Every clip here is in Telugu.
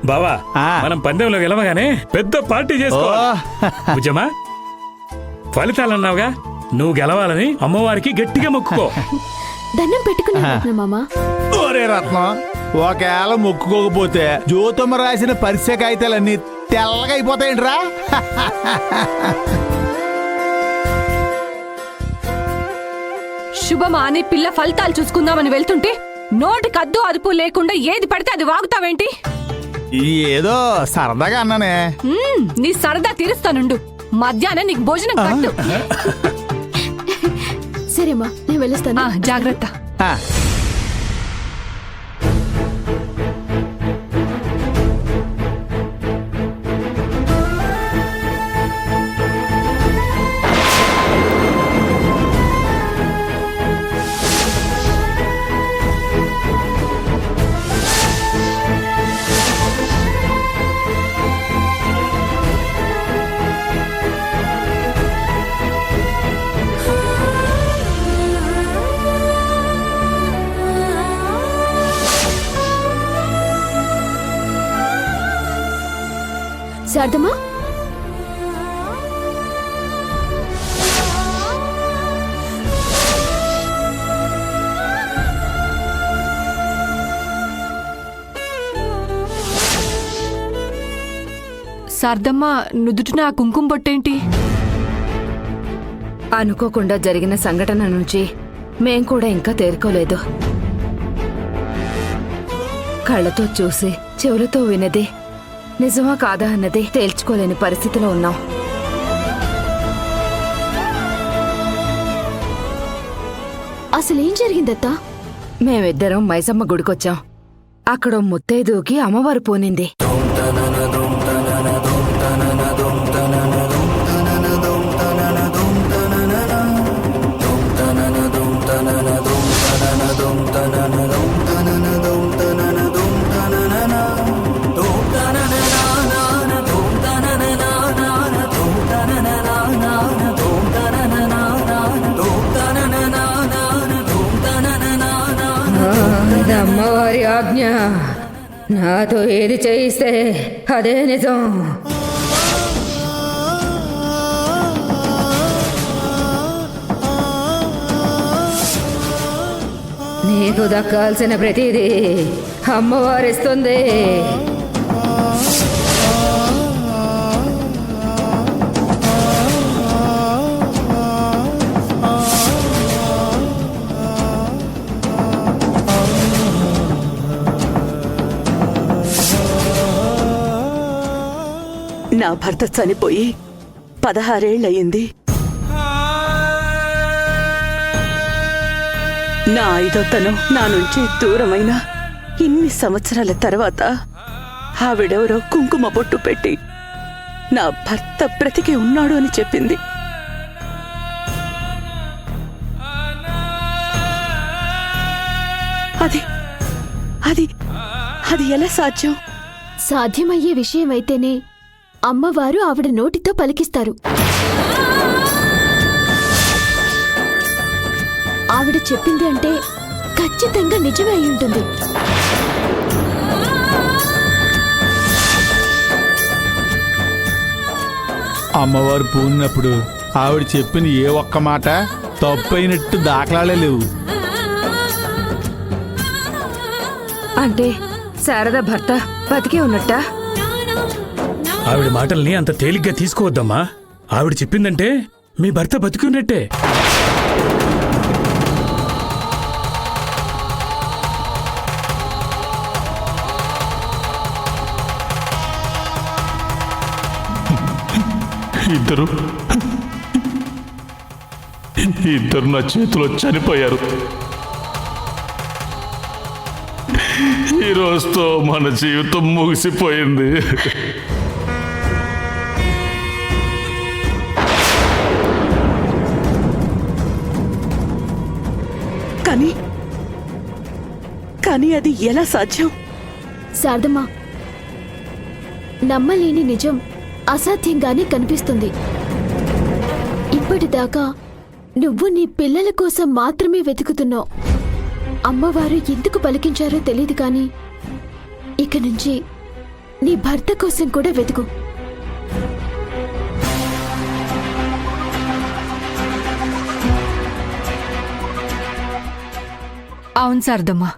బావా మనం పందెంలో గెలవగానే పెద్ద పార్టీ చేసుకోవాలి. భుజమా ఫలితాలన్నావుగా, నువ్వు గెలవాలని అమ్మవారికి గట్టిగా మొక్కుకో. దండం పెట్టుకున్నా మామా. ఒరే రత్నం, ఒకవేళ మొక్కుకోకపోతే జ్యోతమ్మ రాసిన పరీక్ష కాగితాలన్నీ తెల్లగా అయిపోతాయంట్రా. శుభమా అని పిల్ల ఫలితాలు చూసుకుందామని వెళ్తుంటే నోటి కద్దు అదుపు లేకుండా ఏది పడితే అది వాగుతావేంటి? ఏదో సరదాగా అన్నానే. నీ సరదా తీరుస్తానుండు. మధ్యాహ్నం నీకు భోజనం కట్టు. సరేమ్మా, నేను వెళ్ళొస్తాను. జాగ్రత్త. శారదమ్మా, శారదమ్మ నుదుటిన ఆ కుంకుమ బొట్టేంటి? అనుకోకుండా జరిగిన సంఘటన నుంచి మేం కూడా ఇంకా తేరుకోలేదు. కళ్ళతో చూసి చెవులతో వినది నిజమా కాదా అన్నది తేల్చుకోలేని పరిస్థితిలో ఉన్నాం. అసలేం జరిగిందత్తా? మేమిద్దరం మైసమ్మ గుడికొచ్చాం. అక్కడ ముత్తైదుకి అమ్మవారు పోనింది. అమ్మవారి ఆజ్ఞ. నాతో ఏది చేయిస్తే అదే నిజం. నీకు దక్కాల్సిన ప్రతిదీ అమ్మవారిస్తుంది. నా భర్త చనిపోయి 16 ఏళ్లయింది. నా 5వ తనం నా నుంచి దూరమైన ఇన్ని సంవత్సరాల తర్వాత ఆవిడెవరో కుంకుమ బొట్టు పెట్టి నా భర్త బ్రతికి ఉన్నాడు అని చెప్పింది. అది ఎలా సాధ్యం? సాధ్యమయ్యే విషయమైతేనే అమ్మవారు ఆవిడ నోటితో పలికిస్తారు. ఆవిడ చెప్పింది అంటే ఖచ్చితంగా నిజమే అయి ఉంటుంది. అమ్మవారు పూనినప్పుడు ఆవిడ చెప్పిన ఏ ఒక్క మాట తప్పైనట్టు దాఖలాలే లేవు. అంటే శారద భర్త బతికే ఉన్నట్టా? ఆవిడ మాటల్ని అంత తేలిగ్గా తీసుకోవద్దమ్మా. ఆవిడ చెప్పిందంటే మీ భర్త బతికున్నట్టే. ఇద్దరు నా చేతిలో చనిపోయారు. ఈ రోజుతో మన జీవితం ముగిసిపోయింది. కానీ అది ఎలా సాధ్యం? శారదమ్మా, నమ్మలేని నిజం అసాధ్యంగానే కనిపిస్తుంది. ఇప్పటిదాకా నువ్వు నీ పిల్లల కోసం మాత్రమే వెతుకుతున్నావు. అమ్మవారు ఎందుకు పలికించారో తెలీదు, కానీ ఇక నుంచి నీ భర్త కోసం కూడా వెతుకు. అవును శారదమ్మా,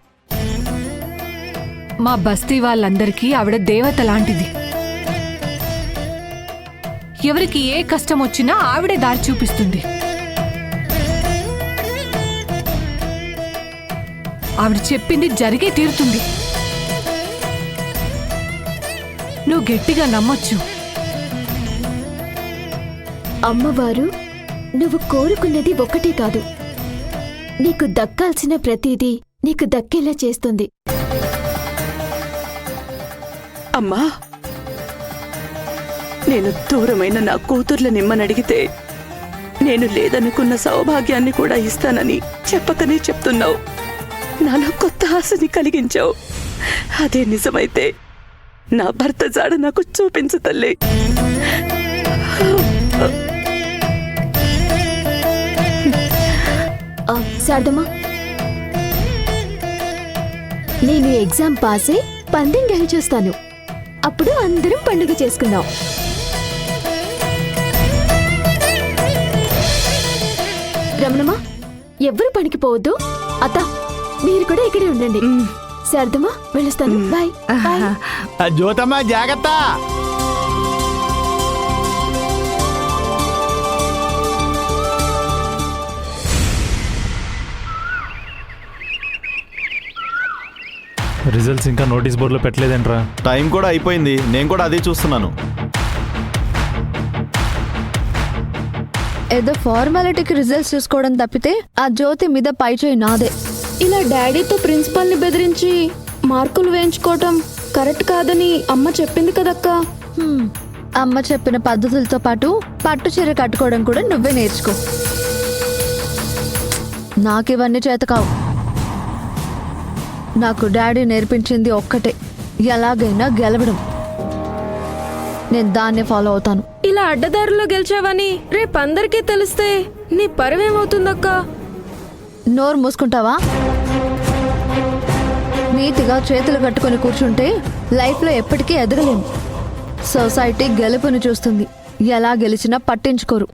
మా బస్తీ వాళ్ళందరికీ ఆవిడ దేవత లాంటిది. ఎవరికి ఏ కష్టం వచ్చినా ఆవిడే దారి చూపిస్తుంది. ఆవిడ చెప్పింది జరిగే తీరుతుంది. నువ్వు గట్టిగా నమ్మొచ్చు. అమ్మవారు నువ్వు కోరుకున్నది ఒక్కటే కాదు, నీకు దక్కాల్సిన ప్రతిదీ నీకు దక్కేలా చేస్తుంది. అమ్మా, నేను దూరమైన నా కూతుర్ల నిమ్మనడిగితే నేను లేదనుకున్న సౌభాగ్యాన్ని కూడా ఇస్తానని చెప్పకనే చెప్తున్నావు. నాలో కొత్త ఆశని కలిగించావు. అదే నిజమైతే నా భర్త జాడ నాకు చూపించు తల్లి. శారదమ్మా, నేను ఎగ్జామ్ పాస్ అయి పందెం గెలిచొస్తాను. అప్పుడు అందరం పండుగ చేసుకుందాం. రమణమ్మా, ఎవ్వరు పనికి పోవద్దు. అత్త, మీరు కూడా ఇక్కడే ఉండండి. శారదమ్మా, వెళ్ళొస్తాను. బాయ్. బాయ్. జ్యోతమ్మ జాగ్రత్త. రిజల్ట్స్ ఇంకా నోటీస్ బోర్డులో పెట్టలేదేంట్రా? టైం కూడా అయిపోయింది. నేను కూడా అదే చూస్తున్నాను. ఏదో ఫార్మాలిటీకి రిజల్ట్స్ చూసుకోవడం తప్పితే ఆ జ్యోతి మీద పైచేయి నాదే. ఇలా డాడీతో ప్రిన్సిపల్ ని బెదిరించి మార్కులు వేయించుకోవటం కరెక్ట్ కాదని అమ్మ చెప్పింది కదక్క. అమ్మ చెప్పిన పద్ధతులతో పాటు పట్టు చీర కట్టుకోవడం కూడా నువ్వే నేర్చుకో. నాకివన్నీ చేత కావు. నాకు డాడీ నేర్పించింది ఒక్కటే, ఎలాగైనా గెలవడం. నేను దాన్నే ఫాలో అవుతాను. ఇలా అడ్డదారిలో గెలిచావని రేపు అందరికీ తెలిస్తే నీ పరువేమవుతుందక్క? నోరు మూసుకుంటావా? నీతిగా చేతులు కట్టుకొని కూర్చుంటే లైఫ్లో ఎప్పటికీ ఎదగలేము. సొసైటీ గెలుపుని చూస్తుంది, ఎలా గెలిచినా పట్టించుకోరు.